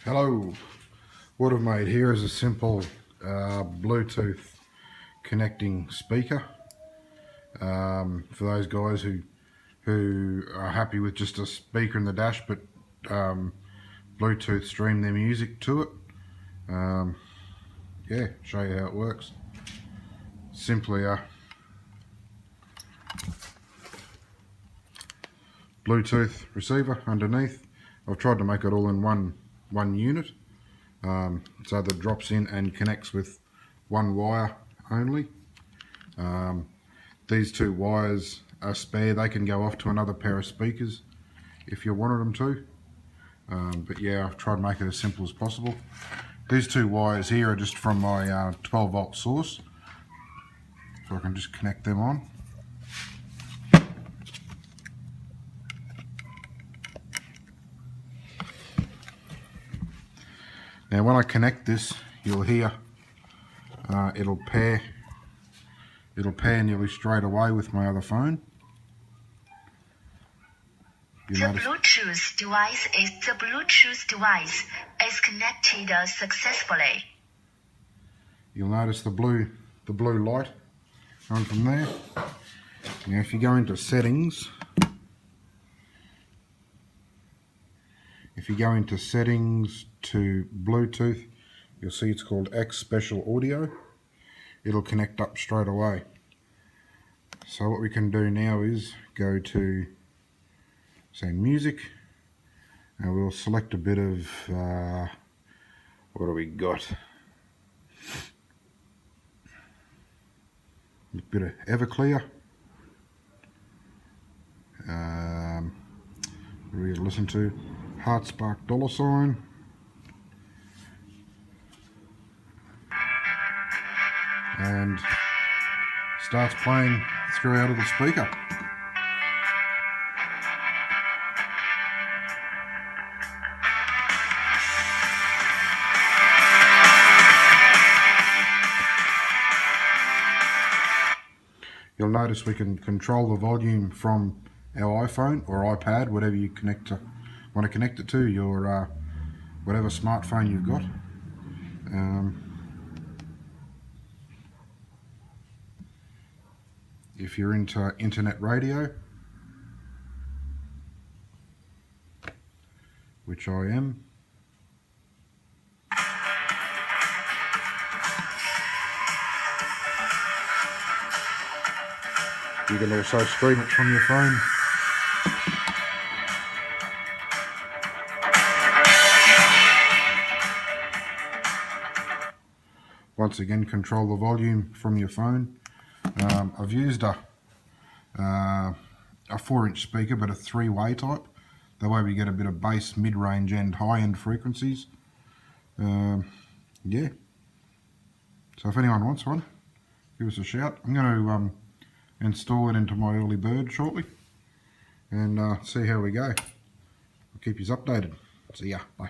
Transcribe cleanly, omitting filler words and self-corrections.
Hello, what I've made here is a simple Bluetooth connecting speaker for those guys who are happy with just a speaker in the dash but Bluetooth stream their music to it. Yeah, show you how it works. Simply a Bluetooth receiver underneath. I've tried to make it all in one unit, so that it drops in and connects with one wire only. These two wires are spare. They can go off to another pair of speakers if you wanted them to, but yeah, I've tried to make it as simple as possible. These two wires here are just from my 12 volt source, so I can just connect them on. Now when I connect this, you'll hear it'll pair nearly straight away with my other phone. The Bluetooth device is connected successfully. You'll notice the blue light on from there. Now if you go into settings, to Bluetooth, you'll see it's called X Special Audio. It'll connect up straight away. So what we can do now is go to, say, music, and we'll select a bit of, what do we got? A bit of Everclear. We're going to listen to Heartspark $. And starts playing through our little speaker. You'll notice we can control the volume from our iPhone or iPad, whatever you want to connect it to, your whatever smartphone you've got. If you're into internet radio, which I am, you can also stream it from your phone. Once again, control the volume from your phone. I've used a 4-inch speaker, but a 3-way type. That way we get a bit of bass, mid-range and high-end frequencies. Yeah. So if anyone wants one, give us a shout. I'm going to install it into my early bird shortly and see how we go. I'll keep you updated. See ya. Bye.